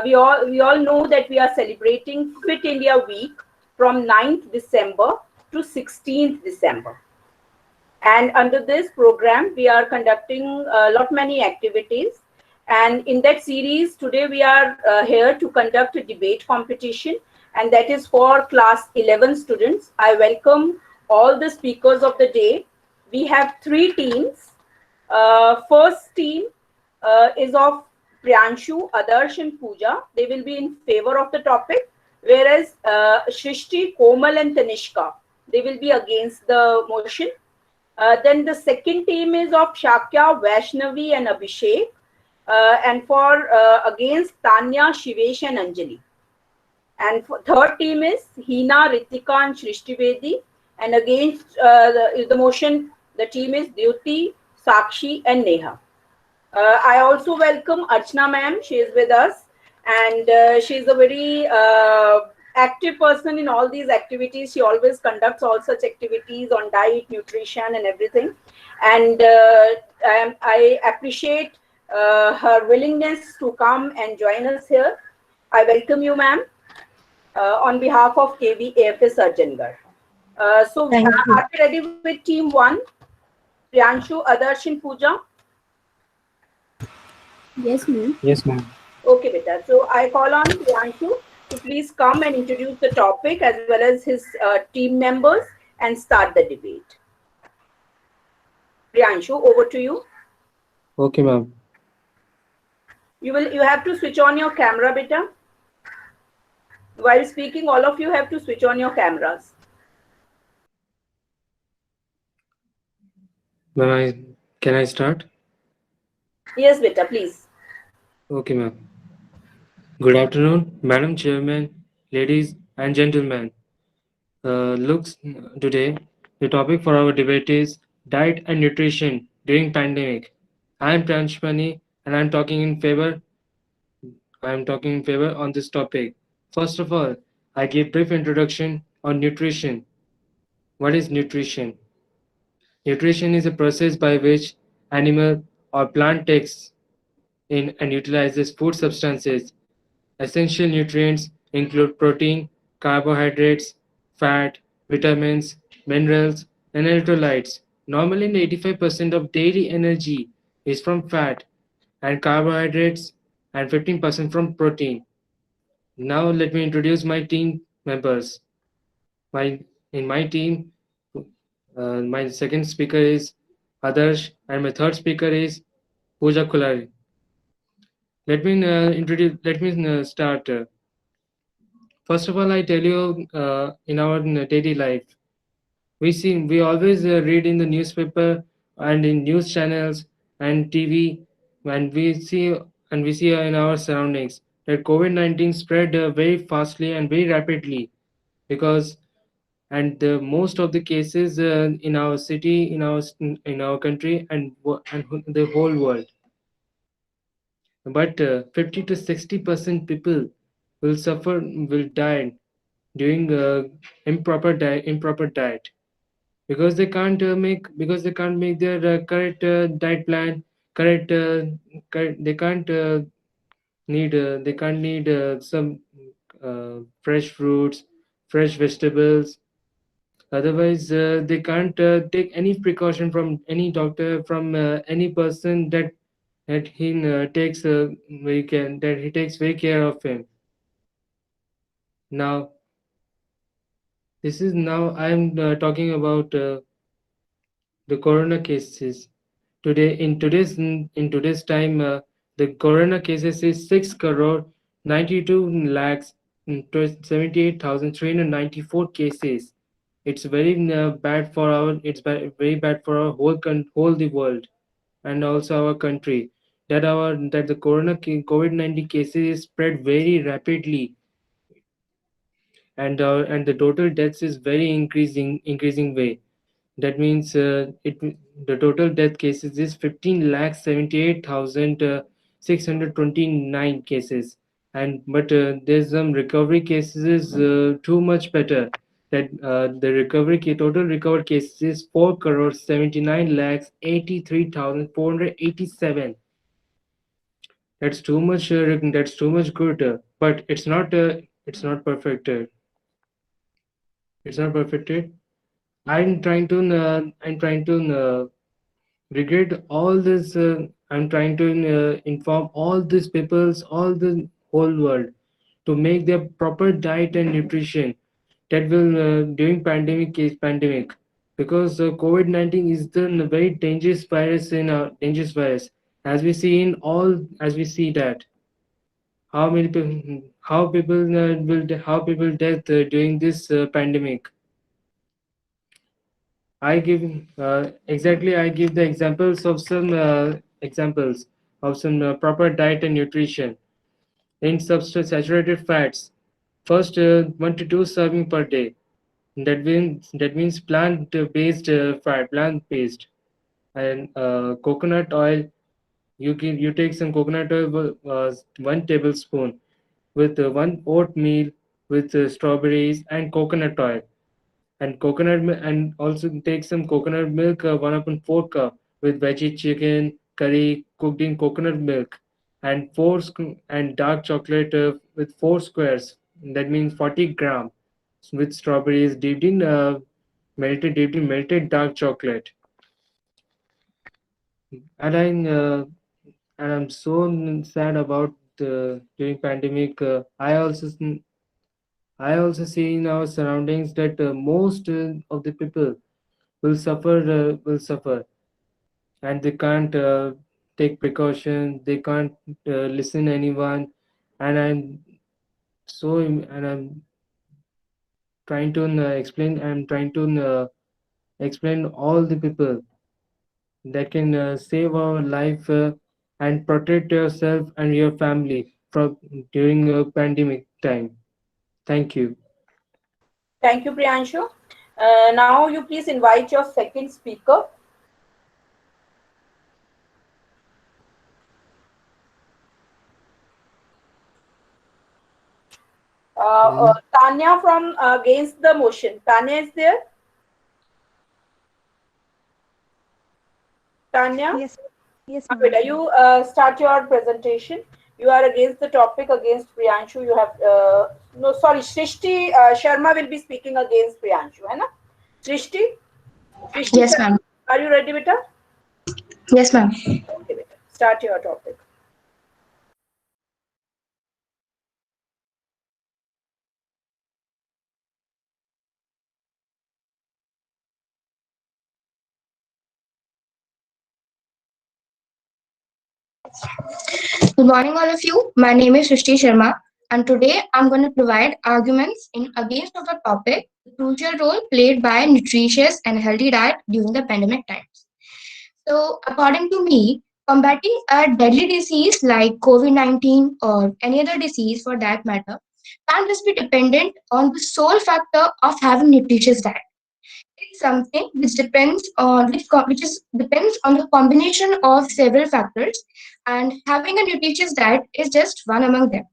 We all know that we are celebrating Fit India Week from 9th December to 16th December. And under this program, we are conducting a lot many activities. And in that series, today we are here to conduct a debate competition, and that is for class 11 students. I welcome all the speakers of the day. We have three teams. First team is of Priyanshu, Adarsh, and Pooja. They will be in favor of the topic, whereas Shrishti, Komal, and Tanishka, they will be against the motion. Then the second team is of Shakya, Vaishnavi, and Abhishek, and for against Tanya, Shivesh, and Anjali. And for third team is Hina, Ritika, and Shrishti Vedi, and against the motion, the team is Dyuti, Sakshi, and Neha. I also welcome Archna ma'am. She is with us, and she is a very active person in all these activities. She always conducts all such activities on diet, nutrition, and everything. And I appreciate her willingness to come and join us here. I welcome you, ma'am, on behalf of KV AFS Arjangarh. So, Thank you. are we ready with team one? Priyanshu, Adarsh, and Pooja? Yes, ma'am. Yes, ma'am. Okay, beta. So I call on Priyanshu to please come and introduce the topic as well as his team members and start the debate. Priyanshu, over to you. Okay, ma'am. You have to switch on your camera, beta. While speaking, all of you have to switch on your cameras. Ma'am, can I start? Yes, beta, please. Okay, ma'am. Good afternoon, Madam Chairman, ladies and gentlemen. Looks today, the topic for our debate is diet and nutrition during pandemic. I am Pranshmani and I am talking in favor. On this topic. First of all, I give brief introduction on nutrition. What is nutrition? Nutrition is a process by which animal or plant takes in and utilizes food substances. Essential nutrients include protein, carbohydrates, fat, vitamins, minerals, and electrolytes. Normally, 85% of daily energy is from fat and carbohydrates and 15% from protein. Now, let me introduce my team members. In my team, my second speaker is Adarsh, and my third speaker is Pooja Kulari. Let me start. First of all, I tell you, in our daily life, we always read in the newspaper and in news channels and TV, and we see in our surroundings that COVID-19 spread very fastly and very rapidly because most of the cases in our city, in our country, and the whole world. But 50 to 60% people will die during improper diet because they can't make their correct diet plan correct, they can't need some fresh fruits, fresh vegetables. Otherwise they can't take any precaution from any doctor, from any person that he takes very care of him. Now I am talking about the corona cases. In today's time, the corona cases is 6 crore 92 lakhs 78,394 cases. It's very bad for our whole the world and also our country, that the COVID-19 cases is spread very rapidly, and the total deaths is very increasing way. That means the total death cases is 15 lakh 78,629 cases, and but there's some recovery cases is too much better. That the total recovered cases is 4 crore 79 lakhs 83,487. That's too much. That's too much good. But it's not. It's not perfect. It's not perfected. I'm trying to regret all this. I'm trying to inform all these peoples, all the whole world, to make their proper diet and nutrition that will during pandemic, because COVID-19 is the very dangerous virus in dangerous virus, as we see in all, as we see that how many people, how people death during this pandemic. I give the examples of some proper diet and nutrition in substance saturated fats. First, 1 to 2 serving per day. That means plant based, and coconut oil. You take some coconut oil, 1 tablespoon, with one oatmeal, with strawberries and coconut oil, and and also take some coconut milk, 1/4 cup, with veggie chicken curry cooked in coconut milk, and and dark chocolate with 4 squares. That means 40 grams, with strawberries dipped in melted dark chocolate. And I'm so sad about during pandemic. I also see in our surroundings that most of the people will suffer, and they can't take precaution. They can't listen anyone, and I'm trying to explain. I'm trying to explain all the people that can save our life and protect yourself and your family from during a pandemic time. Thank you. Thank you, Priyanshu. Now you please invite your second speaker. Tanya from Against the Motion. Tanya is there? Tanya? Yes, yes, ma'am. Beta, you start your presentation. You are against the topic against Priyanshu. You have no, sorry, Srishti Sharma will be speaking against Priyanshu, है ना? Srishti? Srishti Yes, Sharma, ma'am. are you ready, beta? Yes, ma'am. Okay, beta. Start your topic. Good morning, all of you. My name is Srishti Sharma, and today I'm going to provide arguments in against of a topic: the crucial role played by nutritious and healthy diet during the pandemic times. So, according to me, combating a deadly disease like COVID-19 or any other disease for that matter can't just be dependent on the sole factor of having nutritious diet. It's something which depends on the combination of several factors, and having a nutritious diet is just one among them.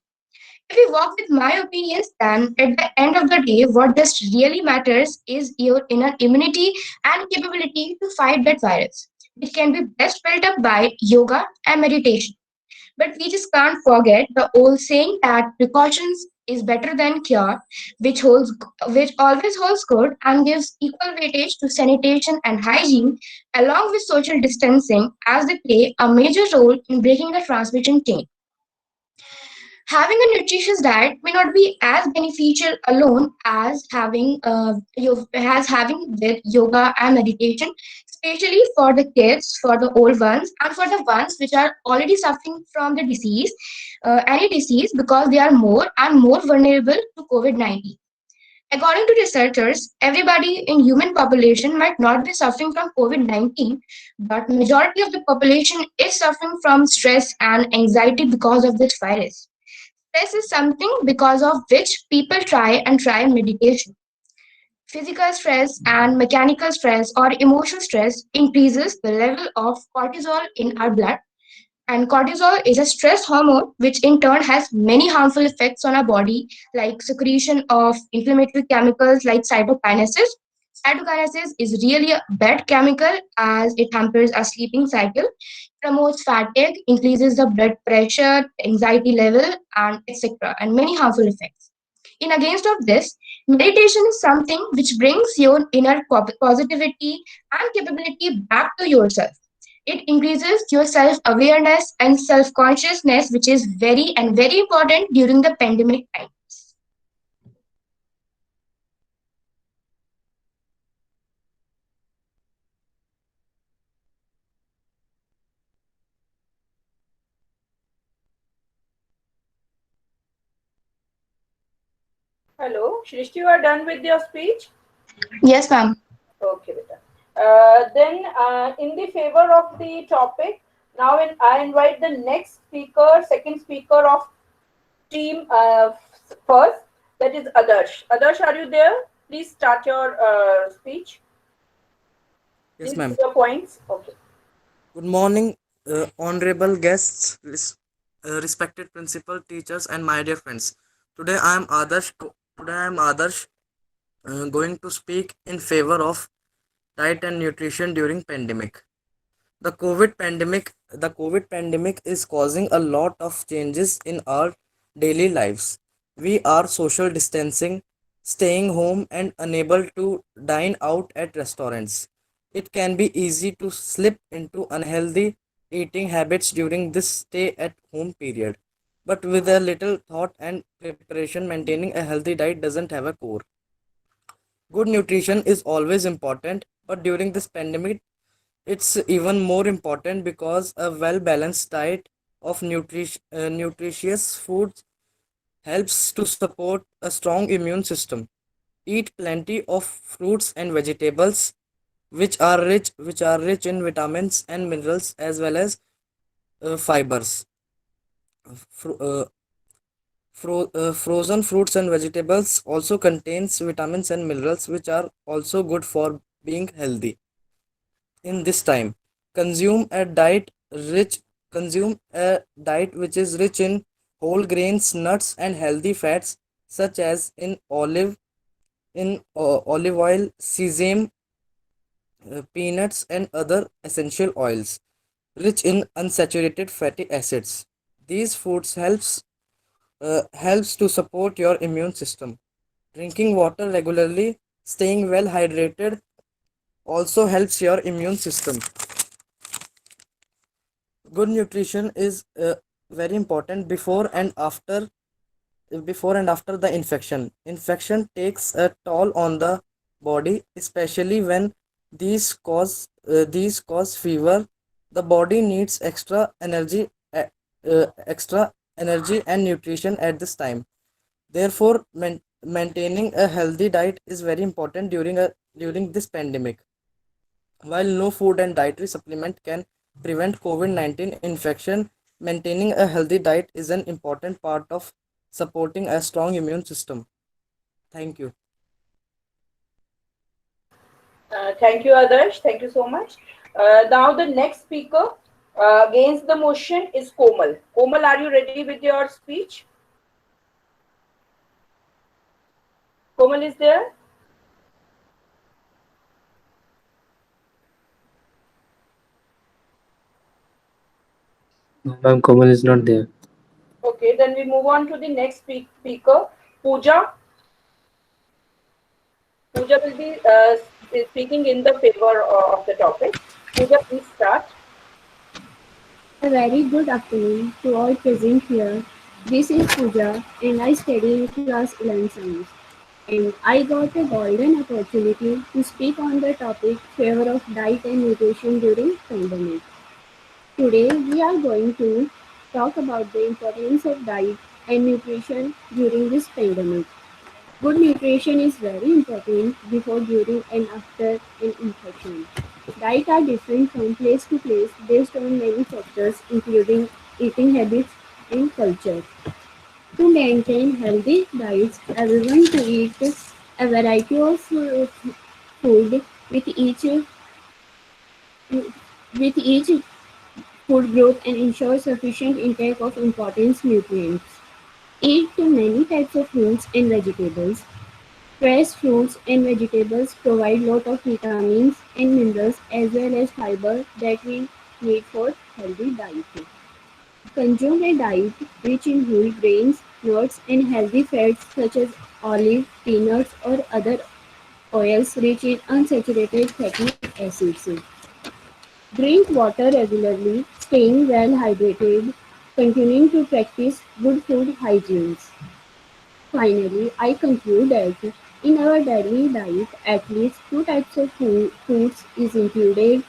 If we walk with my opinions, then at the end of the day, what just really matters is your inner immunity and capability to fight that virus, which can be best built up by yoga and meditation. But we just can't forget the old saying that precautions is better than cure, which always holds good and gives equal weightage to sanitation and hygiene, along with social distancing, as they play a major role in breaking the transmission chain. Having a nutritious diet may not be as beneficial alone as having with yoga and meditation, especially for the kids, for the old ones, and for the ones which are already suffering from the disease, any disease, because they are more and more vulnerable to COVID-19. According to researchers, everybody in human population might not be suffering from COVID-19, but majority of the population is suffering from stress and anxiety because of this virus. Stress is something because of which people try meditation. Physical stress and mechanical stress or emotional stress increases the level of cortisol in our blood. And cortisol is a stress hormone, which in turn has many harmful effects on our body, like secretion of inflammatory chemicals like cytokinesis. Cytokinesis is really a bad chemical as it hampers our sleeping cycle. promotes fatigue, increases the blood pressure, anxiety level, and etc. and many harmful effects. In against of this, meditation is something which brings your inner positivity and capability back to yourself. It increases your self awareness and self consciousness, which is very and very important during the pandemic times. Hello, Shrishti, you are done with your speech? Yes, ma'am. Okay, beta. Then, in the favor of the topic, now I invite the next speaker, second speaker of team first, that is Adarsh. Adarsh, are you there? Please start your speech. Yes, Please give ma'am. your points. Okay. Good morning, honorable guests, respected principal, teachers, and my dear friends. Today I am Adarsh, going to speak in favor of diet and nutrition during pandemic. The COVID pandemic is causing a lot of changes in our daily lives. We are social distancing, staying home, and unable to dine out at restaurants. It can be easy to slip into unhealthy eating habits during this stay at home period. But with a little thought and preparation, maintaining a healthy diet doesn't have a core. Good nutrition is always important, but during this pandemic, it's even more important because a well balanced diet of nutritious foods helps to support a strong immune system. Eat plenty of fruits and vegetables which are rich in vitamins and minerals as well as fibers. Fro- uh, Frozen fruits and vegetables also contains vitamins and minerals which are also good for being healthy. In this time, consume a diet rich consume a diet which is rich in whole grains, nuts, and healthy fats such as olive oil, sesame, peanuts, and other essential oils rich in unsaturated fatty acids. These foods helps to support your immune system. Drinking water regularly, staying well hydrated also helps your immune system. Good nutrition is very important before and after the infection takes a toll on the body, especially when these cause fever. The body needs extra energy and nutrition at this time. Therefore, maintaining a healthy diet is very important during this pandemic. While no food and dietary supplement can prevent COVID-19 infection, maintaining a healthy diet is an important part of supporting a strong immune system. Thank you. Thank you, Adarsh. Thank you so much. Now, the next speaker against the motion is Komal. Komal, are you ready with your speech? Komal is there? No, ma'am, Komal is not there. Okay, then we move on to the next speaker, Pooja. Pooja will be speaking in the favor of the topic. Pooja, please start. A very good afternoon to all present here. This is Pooja and I study in class 11 science. And I got a golden opportunity to speak on the topic favor of diet and nutrition during pandemic. Today we are going to talk about the importance of diet and nutrition during this pandemic. Good nutrition is very important before, during, and after an infection. Diets are different from place to place based on many factors, including eating habits and culture. To maintain healthy diets, everyone to eat a variety of food with each food group and ensure sufficient intake of important nutrients. Eat many types of fruits and vegetables. Fresh fruits and vegetables provide lot of vitamins and minerals as well as fiber that we need for healthy diet. Consume a diet rich in whole grains, nuts, and healthy fats such as olive, peanuts, or other oils rich in unsaturated fatty acids. Drink water regularly, staying well hydrated, continuing to practice good food hygiene. Finally, I conclude that in our daily diet, at least two types of foods is included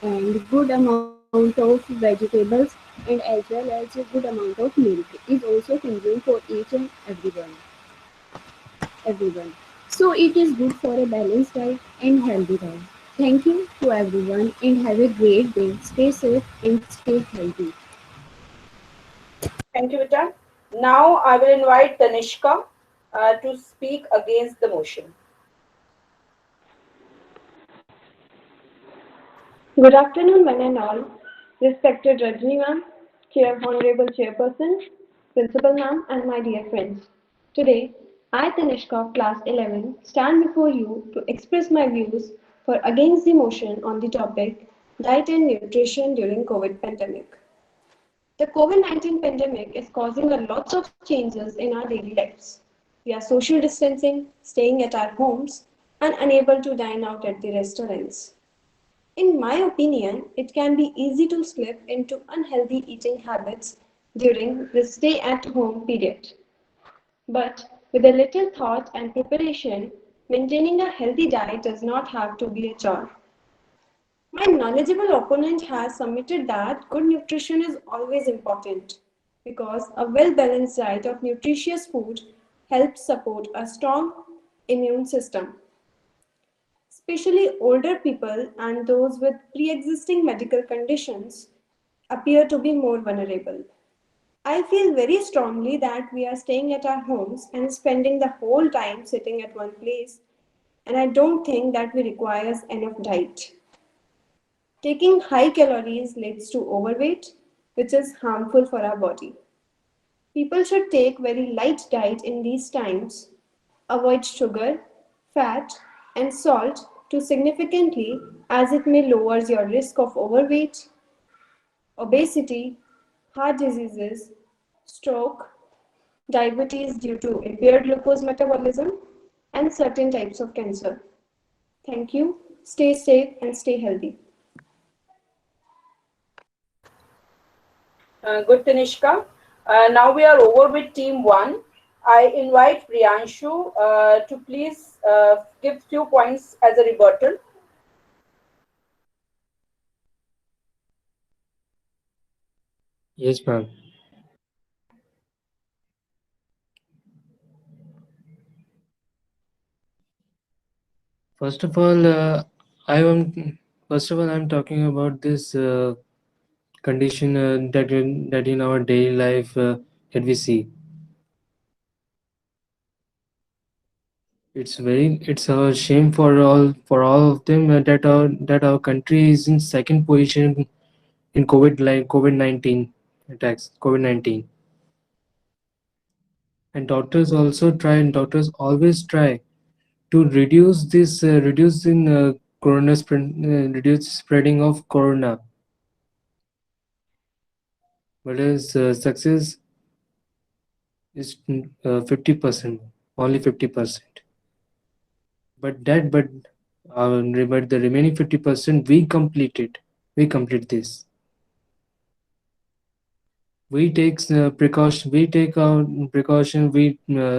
and good amount of vegetables and as well as a good amount of milk is also consumed for each and everyone. So it is good for a balanced diet and healthy diet. Thank you to everyone and have a great day. Stay safe and stay healthy. Thank you, Vita. Now I will invite Tanishka to speak against the motion. Good afternoon, one and all. Respected Rajni ma'am, Honorable Chairperson, Principal ma'am, and my dear friends. Today, I, Tanishka of Class 11, stand before you to express my views for against the motion on the topic diet and nutrition during COVID pandemic. The COVID-19 pandemic is causing a lots of changes in our daily lives. We are social distancing, staying at our homes, and unable to dine out at the restaurants. In my opinion, it can be easy to slip into unhealthy eating habits during the stay at home period. But with a little thought and preparation, maintaining a healthy diet does not have to be a chore. My knowledgeable opponent has submitted that good nutrition is always important because a well balanced diet of nutritious food helps support a strong immune system. Especially older people and those with pre existing medical conditions appear to be more vulnerable. I feel very strongly that we are staying at our homes and spending the whole time sitting at one place, and I don't think that we requires enough diet. Taking high calories leads to overweight, which is harmful for our body. People should take very light diet in these times, avoid sugar, fat, and salt too significantly as it may lowers your risk of overweight, obesity, heart diseases, stroke, diabetes due to impaired glucose metabolism, and certain types of cancer. Thank you. Stay safe and stay healthy. Good, Tanishka. Now we are over with team one. I invite Priyanshu to please give few points as a rebuttal. Yes, ma'am. First of all, I am first of all I'm talking about this condition that in our daily life that we see. It's a shame for all of them that our country is in second position in COVID-19 attacks, COVID-19. And doctors always try to reduce spreading of corona, but as success is 50%, only 50%. But that but but the remaining 50% we complete this. We take our precaution, we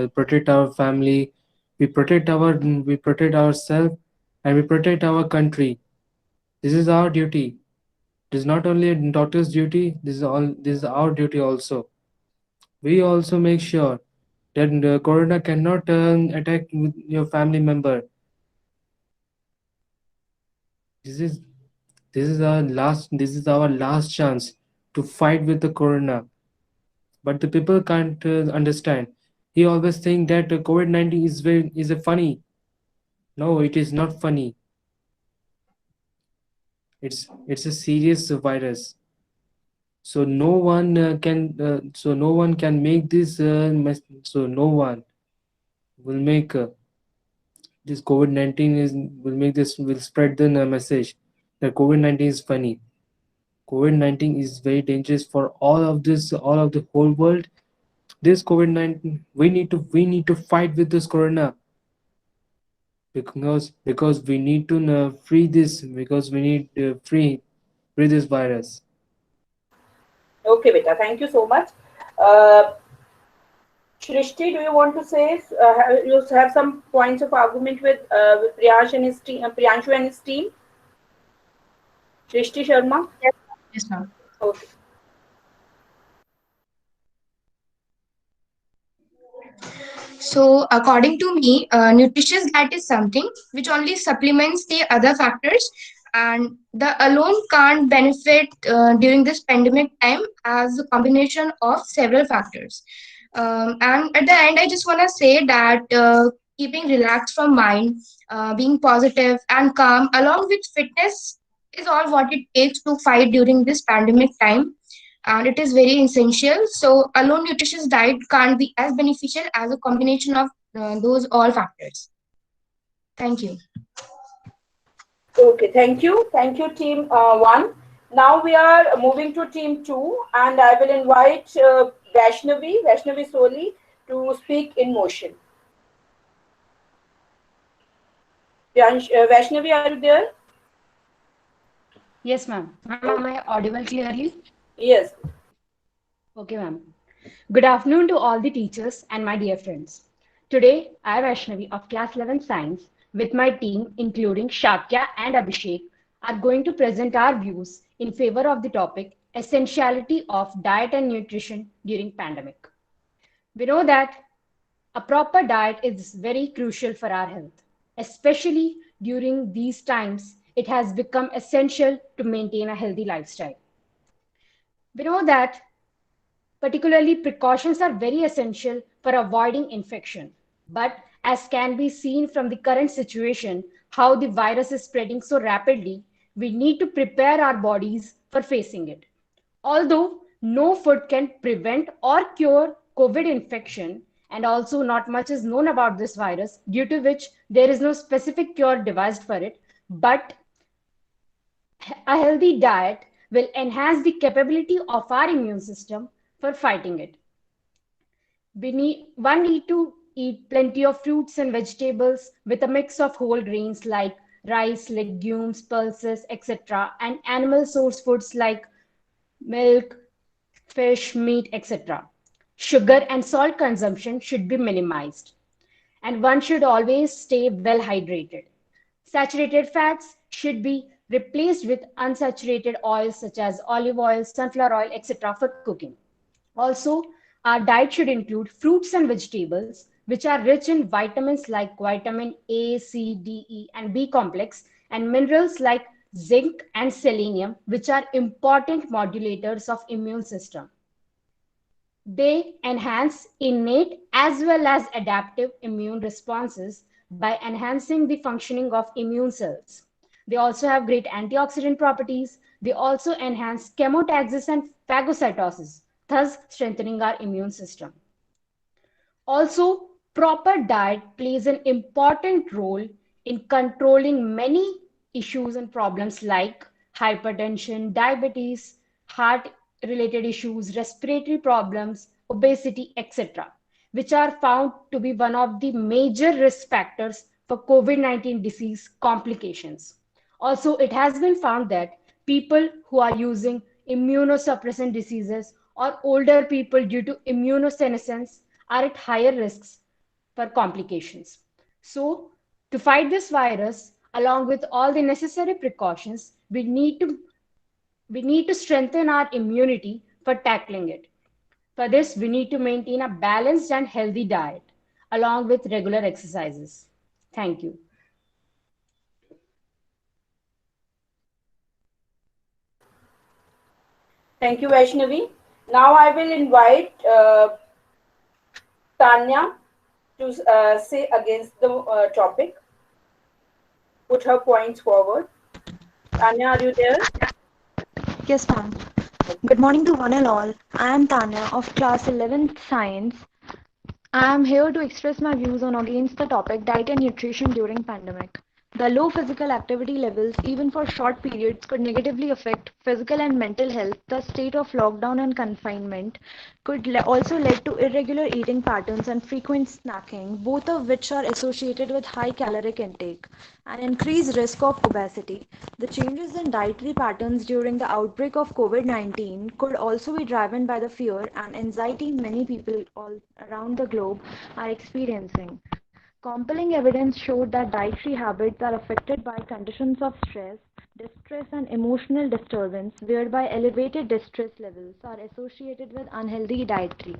protect our family, we protect ourselves, and we protect our country. This is our duty. This is not only a doctor's duty, this is our duty also. We also make sure that corona cannot attack with your family member. This is this is our last chance to fight with the corona. But the people can't understand. He always think that COVID-19 is a funny. No, it is not funny. It's a serious virus. So no one can make this so no one will make this COVID-19 is will make this will spread the message that COVID-19 is funny. COVID-19 is very dangerous for all of this, all of the whole world. This COVID-19, we need to fight with this corona, because we need to free this, because we need free this virus. Okay, beta. Thank you so much. Uh, Shrishti, do you want to say, you have some points of argument with Priyash and his team, Priyanshu and his team? Shrishti Sharma? Yes, yes, ma'am. Okay. So, according to me, nutritious diet is something which only supplements the other factors, and the alone can't benefit during this pandemic time as a combination of several factors. And at the end, I just want to say that keeping relaxed from mind, being positive and calm, along with fitness, is all what it takes to fight during this pandemic time, and it is very essential. So, alone nutritious diet can't be as beneficial as a combination of those all factors. Thank you. Okay, thank you. Thank you, team one. Now we are moving to team two, and I will invite Vaishnavi Soli to speak in motion. Vaishnavi, are you there? Yes, ma'am. Ma'am, am I audible clearly? Yes. Okay, ma'am. Good afternoon to all the teachers and my dear friends. Today, I, Vaishnavi of Class 11 Science, with my team, including Shakya and Abhishek, are going to present our views in favor of the topic Essentiality of Diet and Nutrition During Pandemic. We know that a proper diet is very crucial for our health, especially during these times. It has become essential to maintain a healthy lifestyle. We know that particularly precautions are very essential for avoiding infection. But as can be seen from the current situation, how the virus is spreading so rapidly, we need to prepare our bodies for facing it. Although no food can prevent or cure COVID infection, and also not much is known about this virus, due to which there is no specific cure devised for it, but a healthy diet will enhance the capability of our immune system for fighting it. One need to eat plenty of fruits and vegetables with a mix of whole grains like rice, legumes, pulses, etc., and animal source foods like milk, fish, meat, etc. Sugar and salt consumption should be minimized, and one should always stay well hydrated. Saturated fats should be replaced with unsaturated oils such as olive oil, sunflower oil, etc. for cooking. Also, our diet should include fruits and vegetables, which are rich in vitamins like vitamin A, C, D, E, and B complex, and minerals like zinc and selenium, which are important modulators of immune system. They enhance innate as well as adaptive immune responses by enhancing the functioning of immune cells. They also have great antioxidant properties. They also enhance chemotaxis and phagocytosis, thus strengthening our immune system. Also, proper diet plays an important role in controlling many issues and problems like hypertension, diabetes, heart related issues, respiratory problems, obesity, etc., which are found to be one of the major risk factors for COVID-19 disease complications. Also, it has been found that people who are using immunosuppressant diseases or older people due to immunosenescence are at higher risks for complications. So, to fight this virus, along with all the necessary precautions, we need to strengthen our immunity for tackling it. For this, we need to maintain a balanced and healthy diet along with regular exercises. Thank you. Thank you, Vaishnavi. Now I will invite Tanya to say against the topic, put her points forward. Tanya, are you there? Yes, ma'am. Good morning to one and all. I am Tanya of Class 11 Science. I am here to express my views on against the topic diet and nutrition during pandemic. The low physical activity levels, even for short periods, could negatively affect physical and mental health. The state of lockdown and confinement could also lead to irregular eating patterns and frequent snacking, both of which are associated with high caloric intake and increased risk of obesity. The changes in dietary patterns during the outbreak of COVID-19 could also be driven by the fear and anxiety many people all around the globe are experiencing. Compelling evidence showed that dietary habits are affected by conditions of stress, distress, and emotional disturbance, whereby elevated distress levels are associated with unhealthy dietary.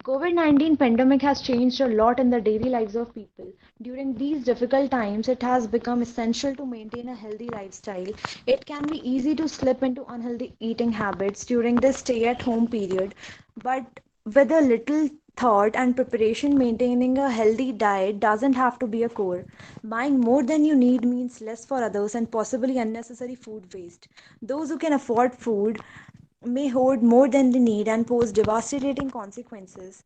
COVID-19 pandemic has changed a lot in the daily lives of people. During these difficult times, it has become essential to maintain a healthy lifestyle. It can be easy to slip into unhealthy eating habits during this stay-at-home period, but with a little thought and preparation, maintaining a healthy diet doesn't have to be a core. Buying more than you need means less for others and possibly unnecessary food waste. Those who can afford food may hoard more than they need and pose devastating consequences.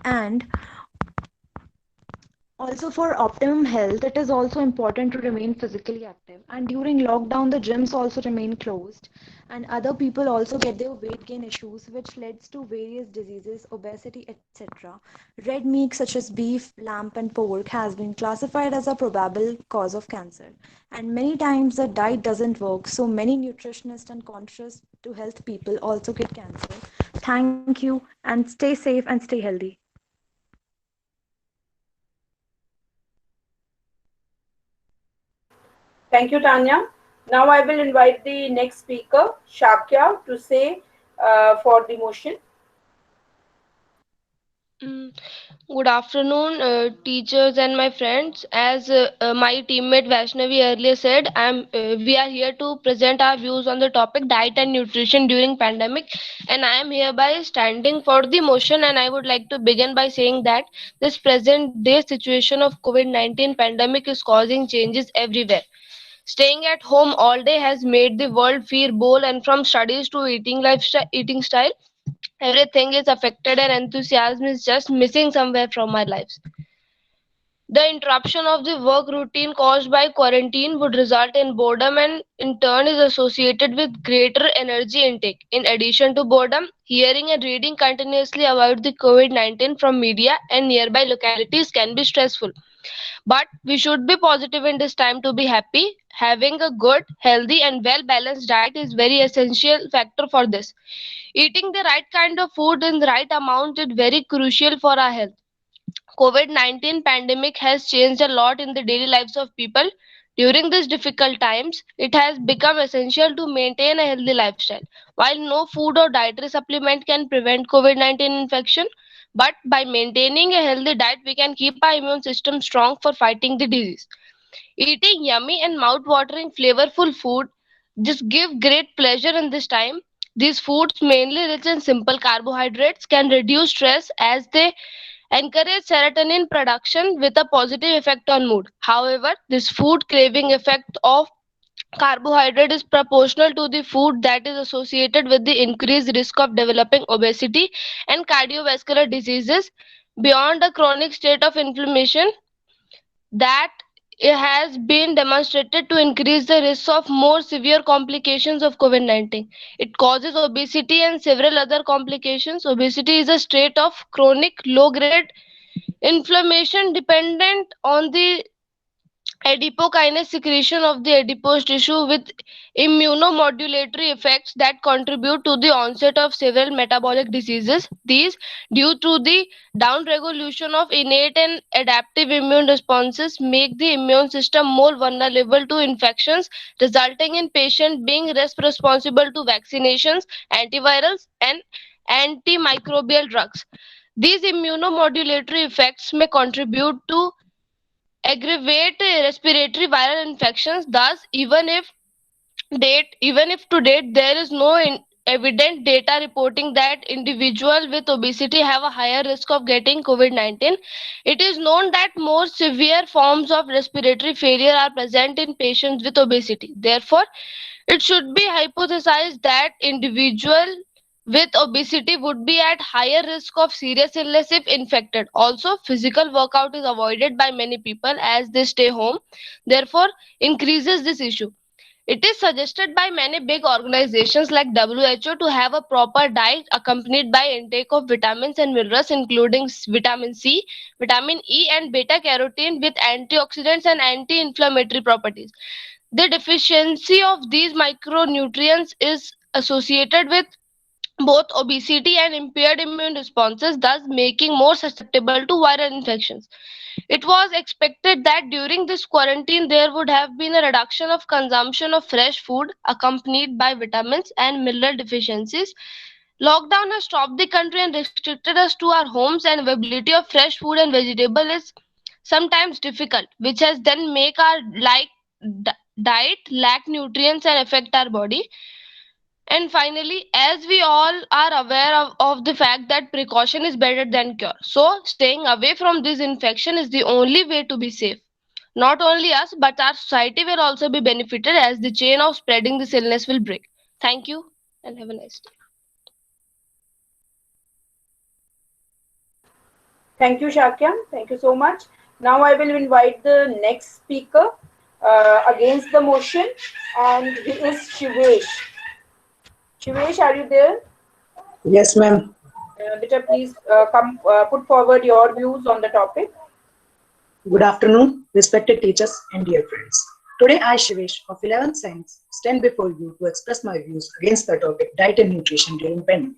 And also, for optimum health, it is also important to remain physically active. And during lockdown, the gyms also remain closed, and other people also get their weight gain issues, which leads to various diseases, obesity, etc. Red meat such as beef, lamb, and pork has been classified as a probable cause of cancer. And many times the diet doesn't work, so many nutritionists and conscious to health people also get cancer. Thank you, and stay safe and stay healthy. Thank you, Tanya. Now I will invite the next speaker, Shakya, to say for the motion. Mm, Good afternoon, teachers and my friends. As my teammate Vaishnavi earlier said, we are here to present our views on the topic diet and nutrition during pandemic, and I am hereby standing for the motion. And I would like to begin by saying that this present day situation of COVID-19 pandemic is causing changes everywhere. Staying at home all day has made the world feel bold, and from studies to eating style, everything is affected, and enthusiasm is just missing somewhere from our lives. The interruption of the work routine caused by quarantine would result in boredom and in turn is associated with greater energy intake. In addition to boredom, hearing and reading continuously about the COVID-19 from media and nearby localities can be stressful. But we should be positive in this time to be happy. Having a good, healthy and well balanced diet is very essential factor for this. Eating the right kind of food in the right amount is very crucial for our health. COVID-19 pandemic has changed a lot in the daily lives of people. During these difficult times, it has become essential to maintain a healthy lifestyle. While no food or dietary supplement can prevent COVID-19 infection, but by maintaining a healthy diet, we can keep our immune system strong for fighting the disease. Eating yummy and mouth-watering flavorful food just give great pleasure in this time. These foods, mainly rich in simple carbohydrates, can reduce stress as they encourage serotonin production with a positive effect on mood. However, this food craving effect of carbohydrate is proportional to the food that is associated with the increased risk of developing obesity and cardiovascular diseases beyond a chronic state of inflammation that it has been demonstrated to increase the risk of more severe complications of COVID-19. It causes obesity and several other complications. Obesity is a state of chronic low grade inflammation dependent on the adipokinase secretion of the adipose tissue with immunomodulatory effects that contribute to the onset of several metabolic diseases. These, due to the downregulation of innate and adaptive immune responses, make the immune system more vulnerable to infections, resulting in patients being less responsible to vaccinations, antivirals, and antimicrobial drugs. These immunomodulatory effects may contribute to aggravate respiratory viral infections. Thus, even if to date there is no evident data reporting that individuals with obesity have a higher risk of getting COVID-19, it is known that more severe forms of respiratory failure are present in patients with obesity. Therefore, it should be hypothesized that individuals with obesity would be at higher risk of serious illness if infected. Also, physical workout is avoided by many people as they stay home, therefore, increases this issue. It is suggested by many big organizations like WHO to have a proper diet accompanied by intake of vitamins and minerals, including vitamin C, vitamin E, and beta carotene with antioxidants and anti inflammatory properties. The deficiency of these micronutrients is associated with both obesity and impaired immune responses, thus making more susceptible to viral infections. It was expected that during this quarantine there would have been a reduction of consumption of fresh food accompanied by vitamins and mineral deficiencies. Lockdown has stopped the country and restricted us to our homes, and availability of fresh food and vegetable is sometimes difficult, which has then make our diet lack nutrients and affect our body. And finally, as we all are aware of the fact that precaution is better than cure, so staying away from this infection is the only way to be safe. Not only us, but our society will also be benefited as the chain of spreading this illness will break. Thank you and have a nice day. Thank you, Shakya. Thank you so much. Now I will invite the next speaker against the motion, and he is Shivesh. Shivesh, are you there? Yes, ma'am. Beta, please come put forward your views on the topic. Good afternoon, respected teachers and dear friends. Today, I, Shivesh, of 11th Science, stand before you to express my views against the topic diet and nutrition during pandemic.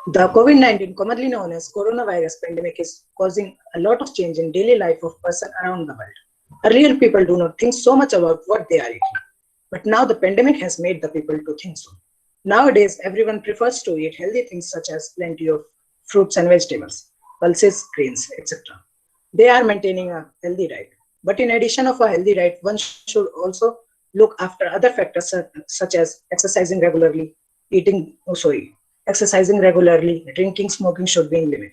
The COVID-19, commonly known as coronavirus pandemic, is causing a lot of change in daily life of person around the world. Earlier, people do not think so much about what they are eating, but now the pandemic has made the people to think so. Nowadays, everyone prefers to eat healthy things such as plenty of fruits and vegetables, pulses, grains, etc. They are maintaining a healthy diet. But in addition of a healthy diet, one should also look after other factors such as exercising regularly, drinking, smoking should be in limit.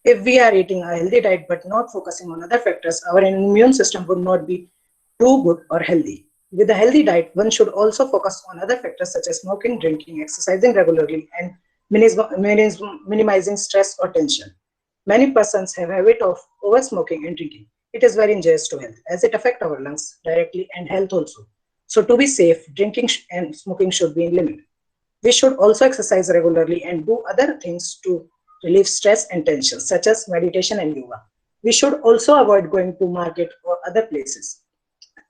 If we are eating a healthy diet but not focusing on other factors, our immune system would not be too good or healthy. With a healthy diet, one should also focus on other factors such as smoking, drinking, exercising regularly, and minimizing stress or tension. Many persons have a habit of over smoking and drinking. It is very injurious to health as it affects our lungs directly and health also. So to be safe, drinking and smoking should be in limit. We should also exercise regularly and do other things to relieve stress and tension such as meditation and yoga. We should also avoid going to market or other places.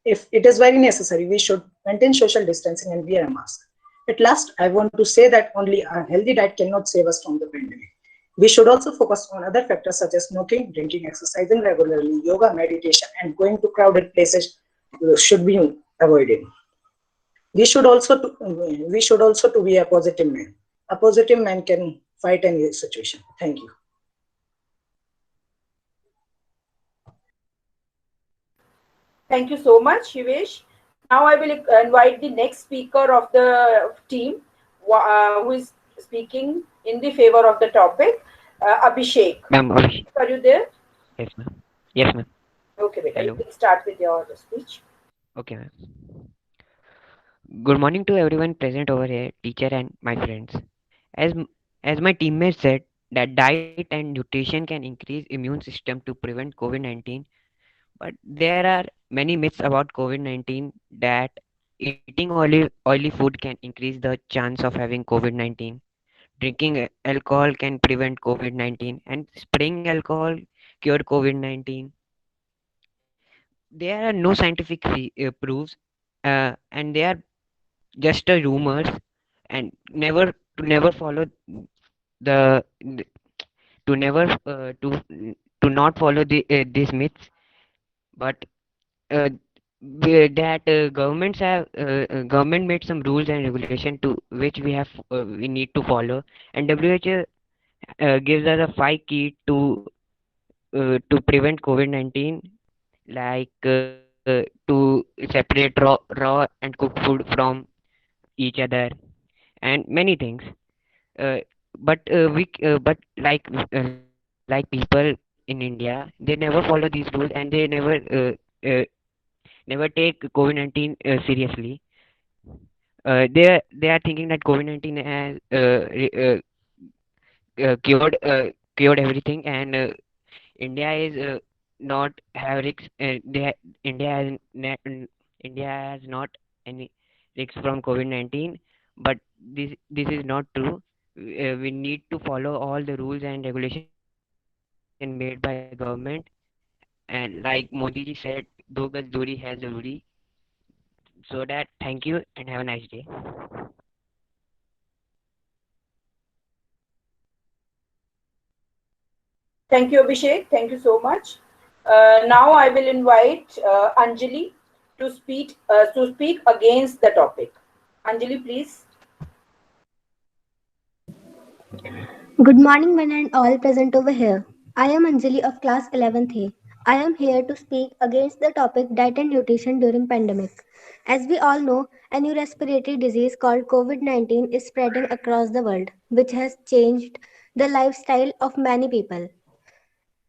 If it is very necessary, we should maintain social distancing and wear a mask. At last, I want to say that only a healthy diet cannot save us from the pandemic. We should also focus on other factors such as smoking, drinking, exercising regularly, yoga, meditation, and going to crowded places should be avoided. We should also to be a positive man. A positive man can fight any situation. Thank you. Thank you so much, Shivesh. Now I will invite the next speaker of the team who is speaking in the favor of the topic, Abhishek. Ma'am, Abhishek. Are you there? Yes, ma'am. Yes, ma'am. Okay, beta. Hello. You can start with your speech. Okay, ma'am. Good morning to everyone present over here, teacher and my friends. As my teammate said, that diet and nutrition can increase immune system to prevent COVID-19. But there are many myths about COVID-19 that eating oily food can increase the chance of having COVID-19. Drinking alcohol can prevent COVID-19 and spraying alcohol cure COVID-19. There are no scientific proofs, and they are just a rumors, and never follow the to never to not follow these myths. But that government made some rules and regulation to which we need to follow, and WHO gives us a 5 key to prevent COVID-19, like to separate raw and cooked food from each other, and many things. Uh, but like people in India, they never follow these rules, and they uh, never take COVID-19 seriously. They are thinking that COVID-19 has cured everything, and India is not have risks. India has India has not any risks from COVID-19, but this is not true. We need to follow all the rules and regulation made by government. And like Modi ji said, "Do gaz duri hai zaruri." So that, thank you and have a nice day. Thank you, Abhishek. Thank you so much. Now I will invite Anjali to speak against the topic. Anjali, please. Good morning, one and all present over here. I am Anjali of class 11th A. I am here to speak against the topic diet and nutrition during pandemic. As we all know, a new respiratory disease called COVID-19 is spreading across the world, which has changed the lifestyle of many people.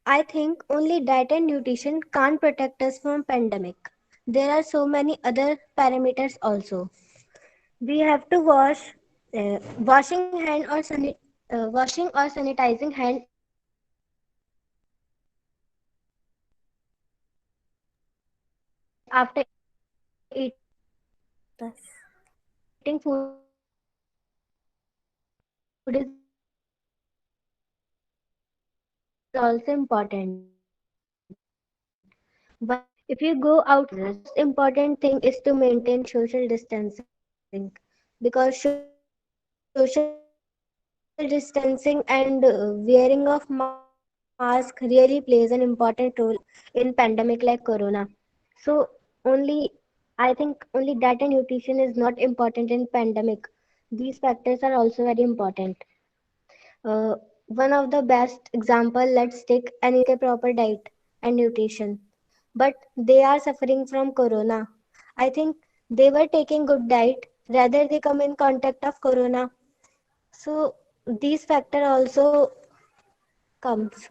I think only diet and nutrition can't protect us from pandemic. There are so many other parameters also. We have to washing or sanitizing hand after eating food is very important. If you go outside, the most important thing is to maintain social distancing because social distancing and wearing of mask really plays an important role in pandemic like corona. So only I think only diet and nutrition is not important in pandemic. These factors are also very important. One of the best example, let's take anyone who follows a proper diet and nutrition, but they are suffering from corona. I think they were taking good diet, rather they come in contact of corona. So these factor also comes.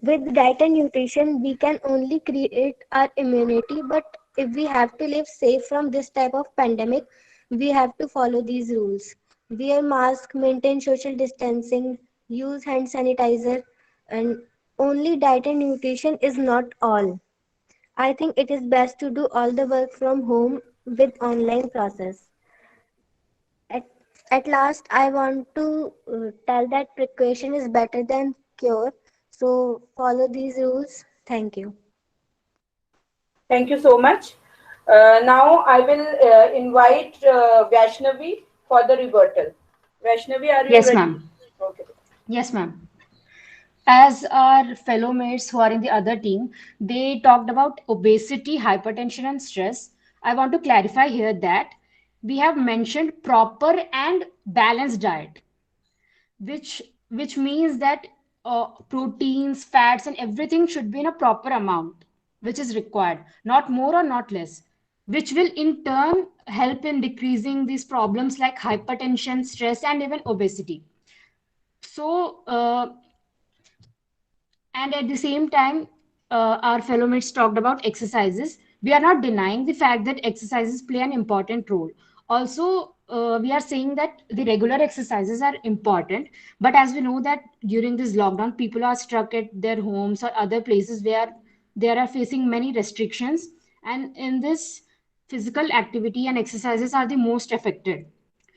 With diet and nutrition, we can only create our immunity, but if we have to live safe from this type of pandemic, we have to follow these rules. Wear mask, maintain social distancing, use hand sanitizer, and only diet and nutrition is not all. I think it is best to do all the work from home with online process. At, at last, I want to tell that precaution is better than cure. So follow these rules. Thank you. Thank you so much. Now I will invite Vaishnavi for the rebuttal. Vaishnavi, are you Yes, ready? ma'am. Okay. Yes, ma'am. As our fellow mates who are in the other team, they talked about obesity, hypertension, and stress. I want to clarify here that we have mentioned proper and balanced diet, which means that proteins, fats, and everything should be in a proper amount, which is required, not more or not less, which will in turn help in decreasing these problems like hypertension, stress, and even obesity. So, and at the same time, our fellow mates talked about exercises. We are not denying the fact that exercises play an important role. Also, we are saying that the regular exercises are important. But as we know that during this lockdown, people are stuck at their homes or other places where they are facing many restrictions. And in this, physical activity and exercises are the most affected.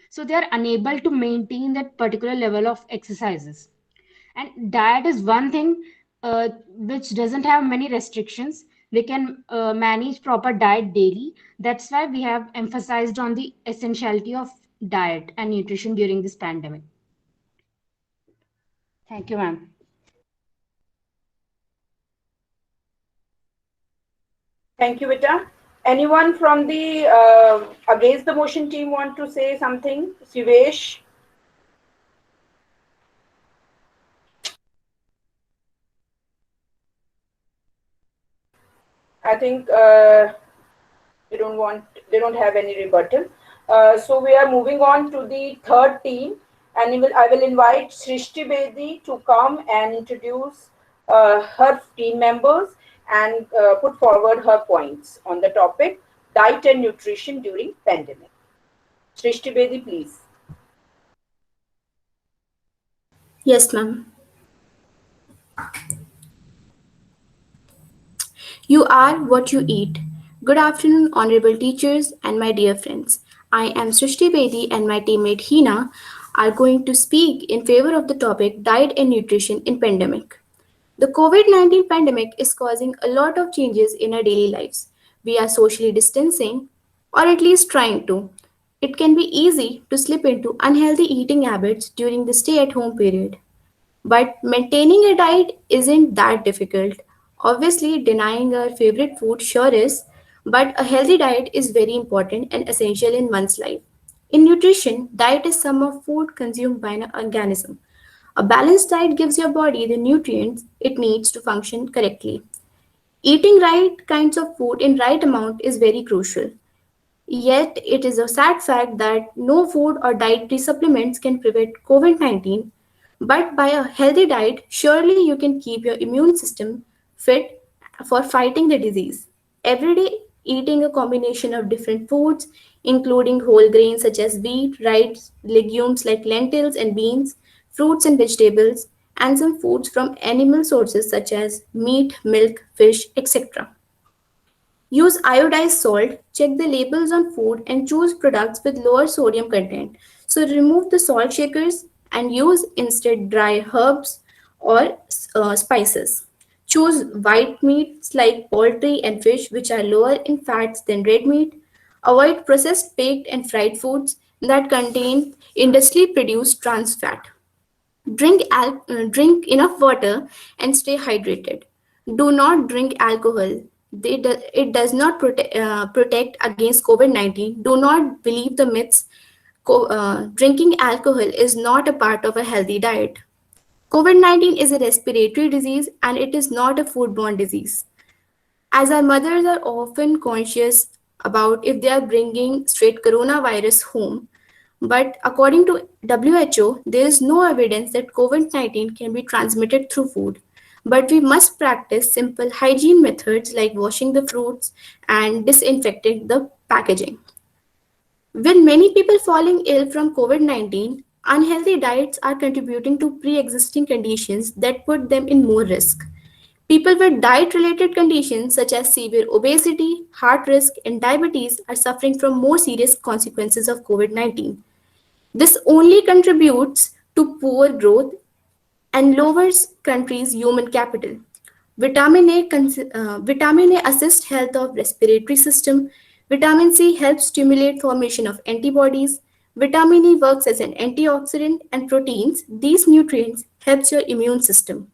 So they are unable to maintain that particular level of exercises. And diet is one thing which doesn't have many restrictions. They can manage proper diet daily. That's why we have emphasized on the essentiality of diet and nutrition during this pandemic. Thank you, ma'am. Thank you, Vita. Anyone from the against the motion team want to say something? Sivesh? I think they don't want, they don't have any rebuttal. So we are moving on to the third team, and I will invite Srishti Bedi to come and introduce her team members and put forward her points on the topic. diet and nutrition during pandemic. Srishti Bedi, please. Yes, ma'am. You are what you eat. Good afternoon, honorable teachers and my dear friends. I am Srishti Bedi and my teammate Hina are going to speak in favor of the topic diet and nutrition in pandemic. The COVID-19 pandemic is causing a lot of changes in our daily lives. We are socially distancing, or at least trying to. It can be easy to slip into unhealthy eating habits during the stay at home period. But maintaining a diet isn't that difficult. Obviously, denying our favorite food sure is, but a healthy diet is very important and essential in one's life. In nutrition, diet is sum of food consumed by an organism. A balanced diet gives your body the nutrients it needs to function correctly. Eating right kinds of food in right amount is very crucial. Yet, it is a sad fact that no food or dietary supplements can prevent COVID 19. But by a healthy diet, surely you can keep your immune system fit for fighting the disease. Every day, eating a combination of different foods, including whole grains such as wheat, rice, legumes like lentils and beans, fruits and vegetables, and some foods from animal sources such as meat, milk, fish, etc. Use iodized salt, check the labels on food, and choose products with lower sodium content. So remove the salt shakers and use instead dry herbs or spices. Choose white meats like poultry and fish, which are lower in fats than red meat. Avoid processed baked and fried foods that contain industrially produced trans fat. Drink enough water and stay hydrated. Do not drink alcohol. It does not protect against COVID-19. Do not believe the myths. Drinking alcohol is not a part of a healthy diet. COVID-19 is a respiratory disease and it is not a foodborne disease. As our mothers are often conscious about if they are bringing straight coronavirus home, but according to WHO, there is no evidence that COVID 19 can be transmitted through food. But we must practice simple hygiene methods like washing the fruits and disinfecting the packaging. With many people falling ill from COVID 19, unhealthy diets are contributing to pre existing conditions that put them in more risk. People with diet related conditions such as severe obesity, heart risk, and diabetes are suffering from more serious consequences of COVID 19. This only contributes to poor growth and lowers countries' human capital. Vitamin A assists health of respiratory system. Vitamin C helps stimulate formation of antibodies. Vitamin E works as an antioxidant and proteins. These nutrients helps your immune system.